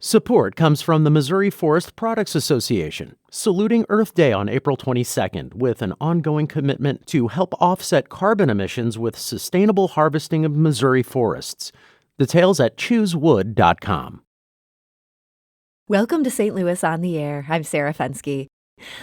Support comes from the Missouri Forest Products Association, saluting Earth Day on April 22nd with an ongoing commitment to help offset carbon emissions with sustainable harvesting of Missouri forests. Details at choosewood.com. Welcome to St. Louis on the Air. I'm Sarah Fensky.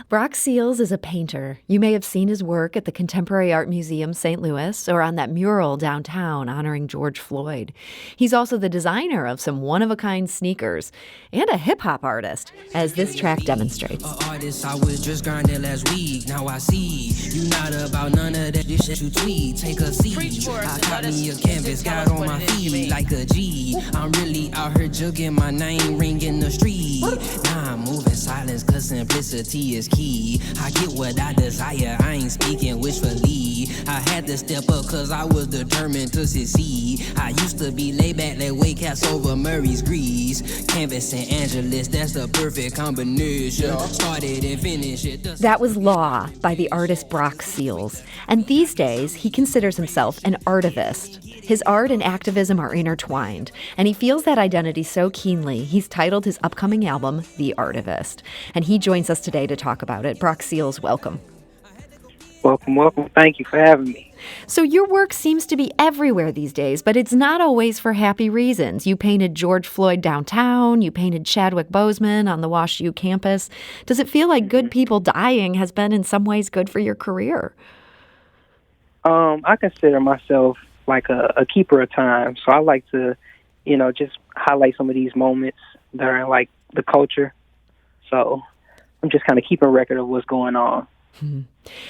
Brock Seals is a painter. You may have seen his work at the Contemporary Art Museum, St. Louis, or on that mural downtown honoring George Floyd. He's also the designer of some one-of-a-kind sneakers and a hip-hop artist, as this track demonstrates. Artist, I was just grinding last week. Now I see you not about none of that shit you tweet. Take a seat. I caught me a canvas, got on my feet like a G. I'm really out here jugging my name, ring in the street. Now I'm moving silence, cause simplicity is key. I get what I desire, I ain't speaking wishfully. I had to step up cause I was determined to succeed. I used to be laid back like weight cats over Murray's Grease. Canvas and Angeles, that's the perfect combination. Started and finished it. That was Law by the artist Brock Seals. And these days, he considers himself an artivist. His art and activism are intertwined, and he feels that identity so keenly, he's titled his upcoming album, The Artivist. And he joins us today to talk about it. Brock Seals, welcome. Welcome. Thank you for having me. So your work seems to be everywhere these days, but it's not always for happy reasons. You painted George Floyd downtown, you painted Chadwick Boseman on the Wash U campus. Does it feel like good people dying has been in some ways good for your career? I consider myself like a keeper of time. So I like to, just highlight some of these moments that are in like the culture. So I'm just kind of keeping record of what's going on. Mm-hmm.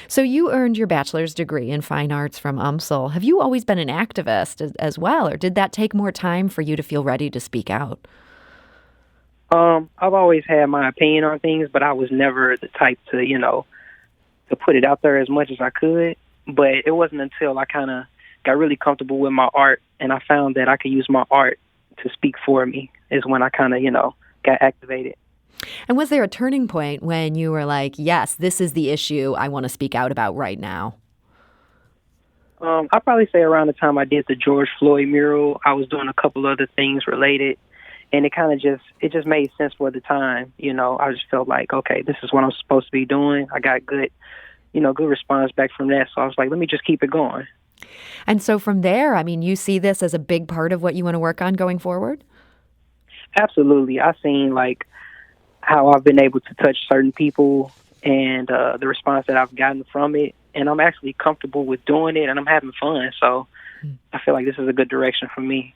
So you earned your bachelor's degree in fine arts from UMSL. Have you always been an activist as well, or did that take more time for you to feel ready to speak out? I've always had my opinion on things, but I was never the type to, to put it out there as much as I could. But it wasn't until I kind of got really comfortable with my art and I found that I could use my art to speak for me is when I kind of, got activated. And was there a turning point when you were like, yes, this is the issue I want to speak out about right now? I'd probably say around the time I did the George Floyd mural, I was doing a couple other things related. And it kind of just made sense for the time. I just felt like, okay, this is what I'm supposed to be doing. I got good response back from that. So I was like, let me just keep it going. And so from there, you see this as a big part of what you want to work on going forward? Absolutely. I've seen like how I've been able to touch certain people and the response that I've gotten from it. And I'm actually comfortable with doing it and I'm having fun. So I feel like this is a good direction for me.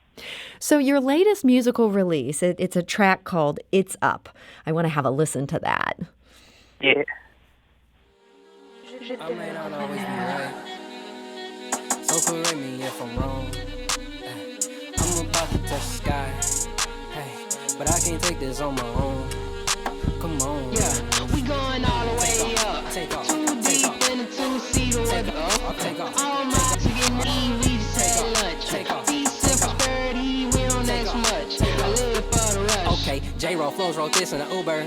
So your latest musical release, it's a track called It's Up. I want to have a listen to that. Yeah. I may not always be right, so correct me if I'm wrong. I'm about to touch the sky, hey, but I can't take this on my own. Come on. Yeah, we going all the way up. Take off. Too deep in the two-seater with up. Take off. All my chicken eat, we just had lunch. Take off. These simple sturdy, we don't ask much. I live for the rush. Okay, J-Roll flows wrote this in the Uber.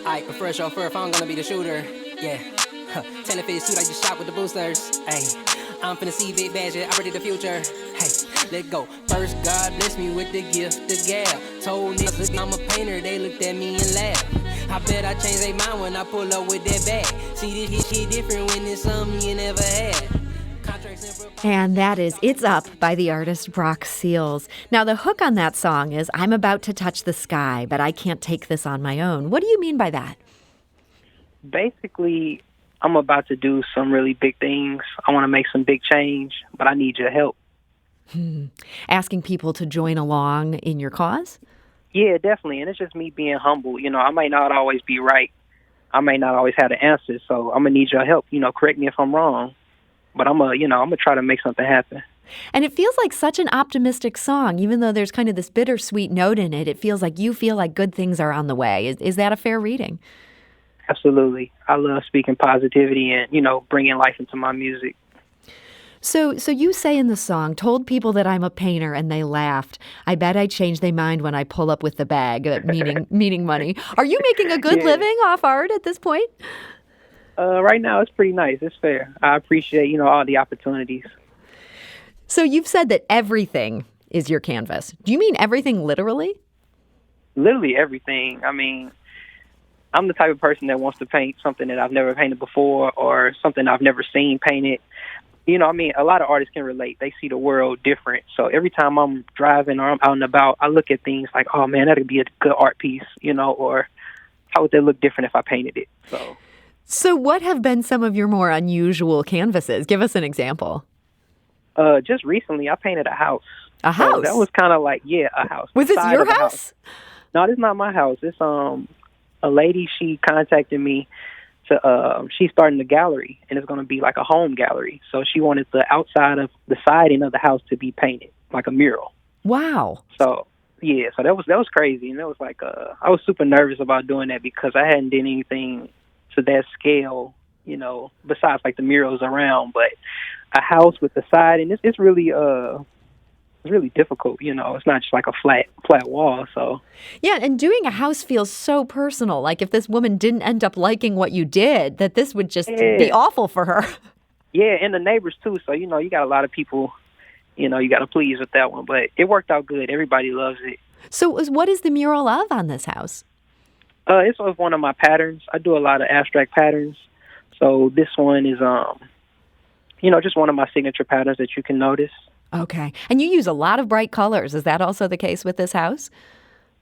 I prefer chauffeur if I'm gonna be the shooter. Yeah. 10 fit suit, I just shot with the boosters. Hey, I'm finna see Big Badger, I predict the future. Hey, let go. First, God bless me with the gift of gab. Told niggas I'm a painter, they looked at me and laughed. I bet I change their mind when I pull up with that bag. See, this shit different when it's something you never had. And that is It's Up by the artist Brock Seals. Now, the hook on that song is, I'm about to touch the sky, but I can't take this on my own. What do you mean by that? Basically, I'm about to do some really big things. I want to make some big change, but I need your help. Asking people to join along in your cause? Yeah, definitely. And it's just me being humble. I might not always be right. I may not always have the answers. So I'm going to need your help. Correct me if I'm wrong. But I'm going to try to make something happen. And it feels like such an optimistic song, even though there's kind of this bittersweet note in it. It feels like you feel like good things are on the way. Is that a fair reading? Absolutely. I love speaking positivity and, bringing life into my music. So you say in the song, told people that I'm a painter and they laughed. I bet I change their mind when I pull up with the bag, meaning money. Are you making a good living off art at this point? Right now, it's pretty nice. It's fair. I appreciate, all the opportunities. So you've said that everything is your canvas. Do you mean everything literally? literally everything. I mean, I'm the type of person that wants to paint something that I've never painted before or something I've never seen painted. I mean, a lot of artists can relate. They see the world different. So every time I'm driving or I'm out and about, I look at things like, oh, man, that would be a good art piece, or how would that look different if I painted it? So what have been some of your more unusual canvases? Give us an example. Just recently, I painted a house. A house? So that was kind of like, a house. Was this your house? No, this is not my house. It's a lady, she contacted me to she's starting a gallery, and it's going to be like a home gallery. So she wanted the outside of the siding of the house to be painted like a mural. Wow. So so that was crazy, and that was like I was super nervous about doing that because I hadn't done anything to that scale, besides like the murals around, but a house with the siding, it's really it's really difficult, It's not just like a flat wall. So yeah, and doing a house feels so personal. Like if this woman didn't end up liking what you did, that this would just be awful for her. Yeah, and the neighbors too. So you got a lot of people, you got to please with that one. But it worked out good. Everybody loves it. So what is the mural of on this house? It's of one of my patterns. I do a lot of abstract patterns. So this one is just one of my signature patterns that you can notice. Okay. And you use a lot of bright colors. Is that also the case with this house?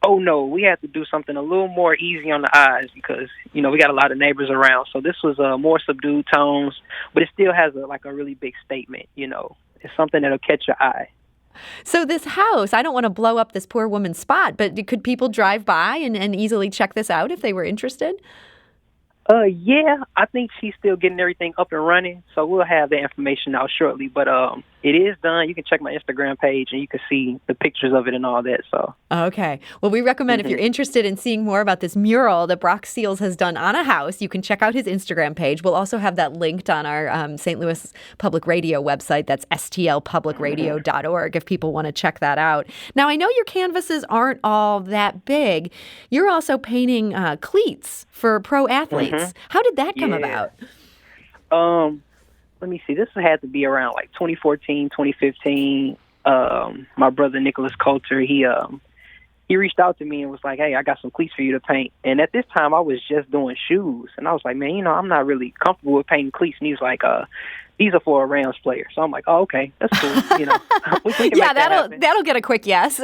Oh, no. We had to do something a little more easy on the eyes because, we got a lot of neighbors around. So this was more subdued tones, but it still has a really big statement, It's something that'll catch your eye. So this house, I don't want to blow up this poor woman's spot, but could people drive by and easily check this out if they were interested? Yeah, I think she's still getting everything up and running, so we'll have the information out shortly. But it is done. You can check my Instagram page, and you can see the pictures of it and all that. So okay. Well, we recommend if you're interested in seeing more about this mural that Brock Seals has done on a house, you can check out his Instagram page. We'll also have that linked on our St. Louis Public Radio website. That's stlpublicradio.org if people want to check that out. Now, I know your canvases aren't all that big. You're also painting cleats for pro athletes. How did that come about? Let me see. This had to be around like 2014, 2015. My brother Nicholas Coulter, he reached out to me and was like, "Hey, I got some cleats for you to paint." And at this time, I was just doing shoes, and I was like, "Man, I'm not really comfortable with painting cleats." And he was like, "These are for a Rams player." So I'm like, "Oh, okay, that's cool." We can yeah, make that'll get a quick yes.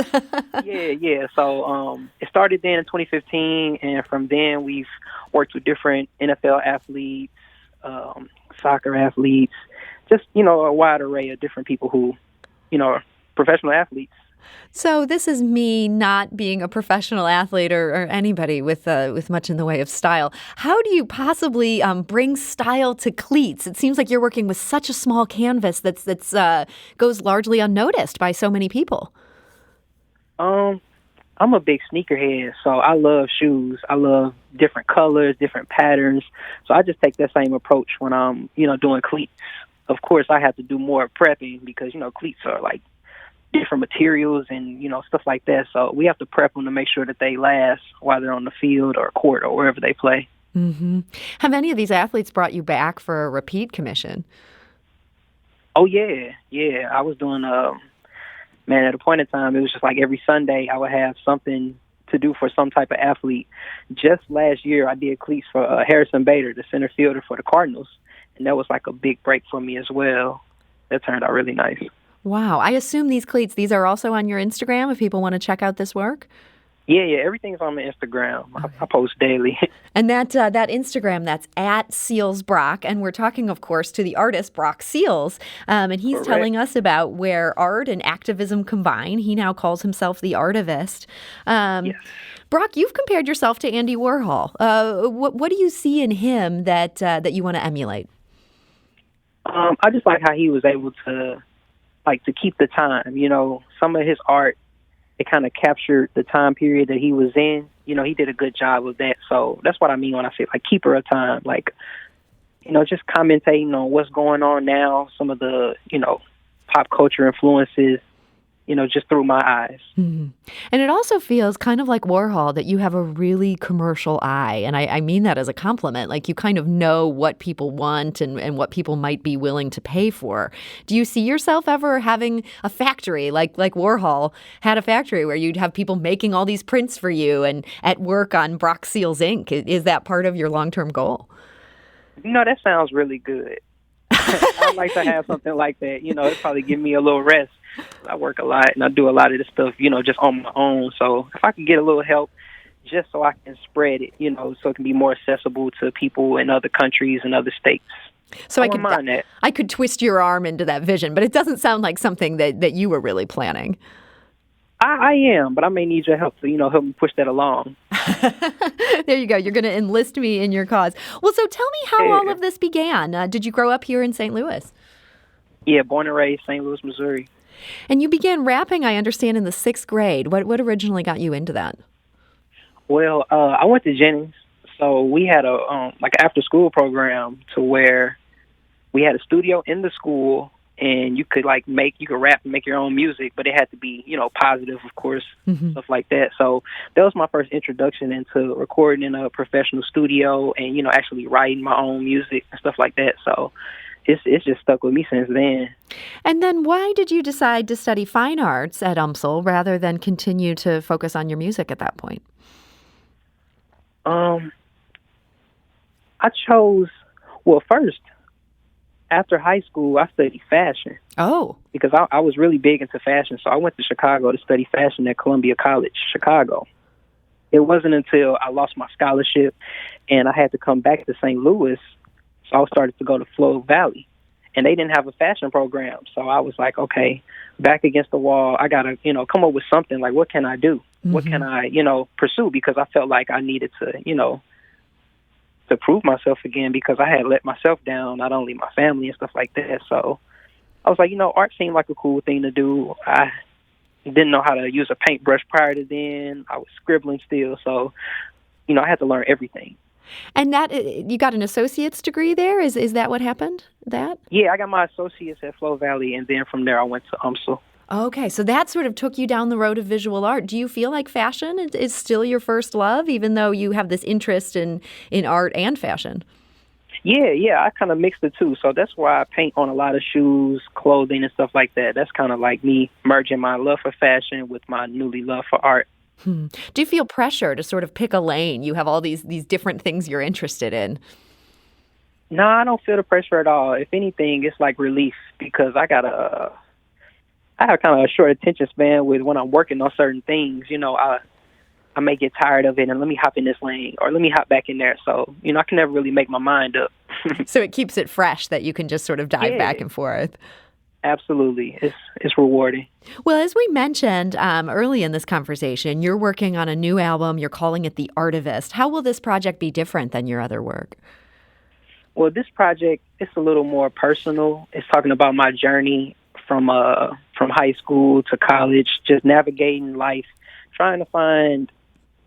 Yeah. So it started then in 2015, and from then we've worked with different NFL athletes, soccer athletes, just a wide array of different people who, are professional athletes. So this is me not being a professional athlete or anybody with much in the way of style. How do you possibly bring style to cleats? It seems like you're working with such a small canvas that's goes largely unnoticed by so many people. I'm a big sneakerhead, so I love shoes. I love different colors, different patterns. So I just take that same approach when I'm, doing cleats. Of course, I have to do more prepping because, cleats are like different materials and, stuff like that. So we have to prep them to make sure that they last while they're on the field or court or wherever they play. Mm-hmm. Have any of these athletes brought you back for a repeat commission? Oh, yeah. Yeah, I was doing man, at a point in time, it was just like every Sunday I would have something to do for some type of athlete. Just last year, I did cleats for Harrison Bader, the center fielder for the Cardinals, and that was like a big break for me as well. That turned out really nice. Wow. I assume these cleats, these are also on your Instagram if people want to check out this work? Yeah, everything's on my Instagram. I post daily. And that Instagram, that's @SealsBrock. And we're talking, of course, to the artist, Brock Seals. And he's Correct. telling us about where art and activism combine. He now calls himself the Artivist. Yes. Brock, you've compared yourself to Andy Warhol. What do you see in him that you want to emulate? I just like how he was able to keep the time. Some of his art, it kind of captured the time period that he was in. He did a good job of that. So that's what I mean when I say keeper of time. Just commentating on what's going on now, some of the, pop culture influences, just through my eyes. Mhm. And it also feels kind of like Warhol that you have a really commercial eye. And I mean that as a compliment. Like you kind of know what people want and what people might be willing to pay for. Do you see yourself ever having a factory like Warhol had a factory where you'd have people making all these prints for you and at work on Brock Seals ink? Is that part of your long-term goal? That sounds really good. I'd like to have something like that. It'd probably give me a little rest. I work a lot and I do a lot of this stuff, just on my own. So if I could get a little help just so I can spread it, so it can be more accessible to people in other countries and other states. So I could twist your arm into that vision, but it doesn't sound like something that you were really planning. I am, but I may need your help to, help me push that along. There you go. You're going to enlist me in your cause. Well, so tell me how all of this began. Did you grow up here in St. Louis? Yeah, born and raised St. Louis, Missouri. And you began rapping, I understand, in the 6th grade. What originally got you into that? Well, I went to Jennings, so we had a after school program to where we had a studio in the school, and you could rap and make your own music, but it had to be positive, of course, stuff like that. So that was my first introduction into recording in a professional studio and actually writing my own music and stuff like that. So it's just stuck with me since then. And then why did you decide to study fine arts at UMSL rather than continue to focus on your music at that point? I chose, first, after high school, I studied fashion. Oh. Because I was really big into fashion, so I went to Chicago to study fashion at Columbia College, Chicago. It wasn't until I lost my scholarship and I had to come back to St. Louis, so I started to go to Flow Valley. And they didn't have a fashion program, so I was like, okay, back against the wall, I got to, come up with something. Like, what can I do? Mm-hmm. What can I, pursue? Because I felt like I needed to, to prove myself again because I had let myself down, not only my family and stuff like that. So I was like, art seemed like a cool thing to do. I didn't know how to use a paintbrush prior to then. I was scribbling still. So, I had to learn everything. And that you got an associate's degree there? Is that what happened? Yeah, I got my associates at Flow Valley, and then from there I went to UMSL. Okay, so that sort of took you down the road of visual art. Do you feel like fashion is still your first love, even though you have this interest in art and fashion? Yeah, I kind of mixed the two. So that's why I paint on a lot of shoes, clothing, and stuff like that. That's kind of like me merging my love for fashion with my newly love for art. Do you feel pressure to sort of pick a lane? You have all these different things you're interested in. No, I don't feel the pressure at all. If anything, it's like relief because I have kind of a short attention span with when I'm working on certain things. I may get tired of it and let me hop in this lane or let me hop back in there. So, I can never really make my mind up. So it keeps it fresh that you can just sort of dive back and forth. Absolutely. It's rewarding. Well, as we mentioned early in this conversation, you're working on a new album. You're calling it The Artivist. How will this project be different than your other work? Well, this project, it's a little more personal. It's talking about my journey from high school to college, just navigating life, trying to find,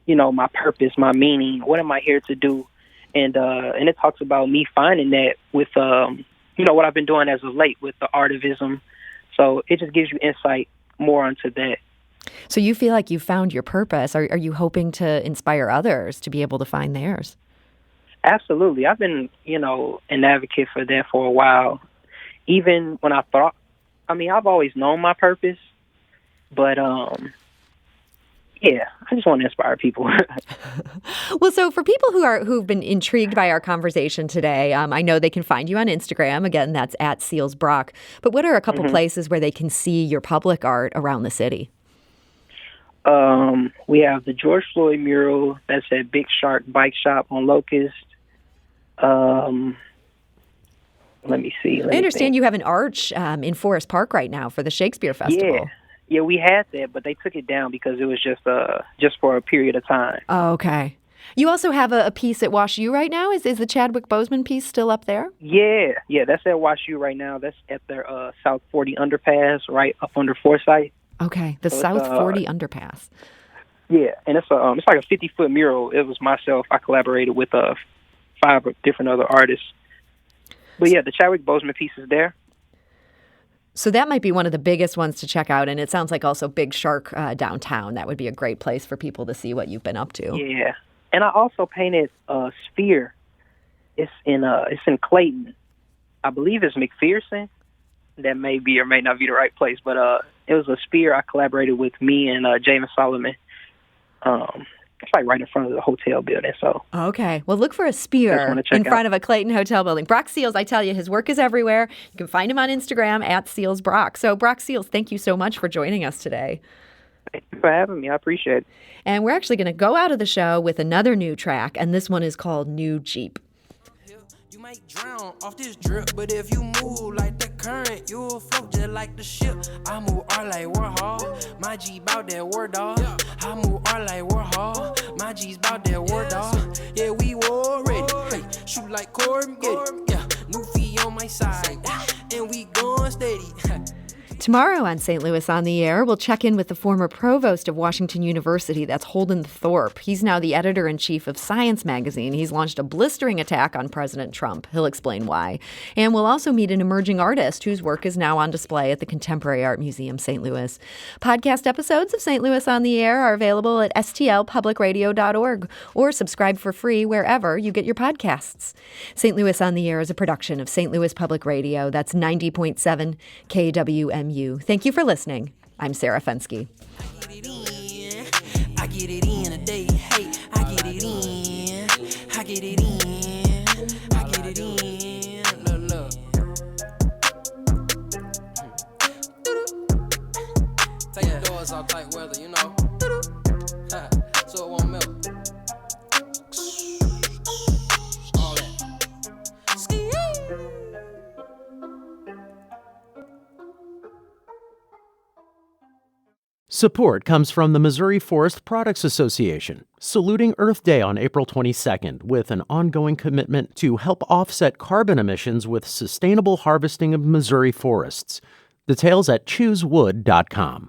my purpose, my meaning. What am I here to do? And it talks about me finding that with what I've been doing as of late with the artivism. So it just gives you insight more onto that. So you feel like you found your purpose. Are you hoping to inspire others to be able to find theirs? Absolutely. I've been, an advocate for that for a while. Even when I've always known my purpose, but yeah, I just want to inspire people. Well, so for people who've been intrigued by our conversation today, I know they can find you on Instagram. Again, that's at Seals Brock. But what are a couple places where they can see your public art around the city? We have the George Floyd mural that's at Big Shark Bike Shop on Locust. Let me see. I understand you have an arch in Forest Park right now for the Shakespeare Festival. Yeah, we had that, but they took it down because it was just for a period of time. Oh, okay. You also have a piece at Wash U right now. Is the Chadwick Boseman piece still up there? Yeah, that's at Wash U right now. That's at their South 40 underpass, right up under Forsyth. Okay, the South 40 underpass. Yeah, and it's like a 50-foot mural. It was myself. I collaborated with 5 different other artists. But yeah, the Chadwick Boseman piece is there. So that might be one of the biggest ones to check out. And it sounds like also Big Shark downtown. That would be a great place for people to see what you've been up to. Yeah. And I also painted a sphere. It's in Clayton. I believe it's McPherson. That may be or may not be the right place, but it was a sphere I collaborated with me and James Solomon. It's like right in front of the hotel building. So okay, well, look for a spear in front of a Clayton hotel building. Brock Seals, I tell you, his work is everywhere. You can find him on Instagram at SealsBrock. So Brock Seals, thank you so much for joining us today. Thank you for having me. I appreciate it. And we're actually going to go out of the show with another new track, and this one is called New Jeep. You might drown off this drip, but if you move like the current, you'll float just like the ship. I move R like Warhol, my G bout that word dog. I move R like Warhol, my G's bout that word dog. Yeah, we war ready, hey, shoot like Corbin, get it. Yeah, new fee on my side, and we going steady. Tomorrow on St. Louis on the Air, we'll check in with the former provost of Washington University. That's Holden Thorpe. He's now the editor-in-chief of Science magazine. He's launched a blistering attack on President Trump. He'll explain why. And we'll also meet an emerging artist whose work is now on display at the Contemporary Art Museum, St. Louis. Podcast episodes of St. Louis on the Air are available at stlpublicradio.org or subscribe for free wherever you get your podcasts. St. Louis on the Air is a production of St. Louis Public Radio. That's 90.7 KWMU. Thank you for listening. I'm Sarah Fensky. I get it in a day. Hey, I get it in. I get it in. I get it in. Look. Take your doors off tight weather, you know. So it won't melt. All that. Ski. Support comes from the Missouri Forest Products Association, saluting Earth Day on April 22nd with an ongoing commitment to help offset carbon emissions with sustainable harvesting of Missouri forests. Details at choosewood.com.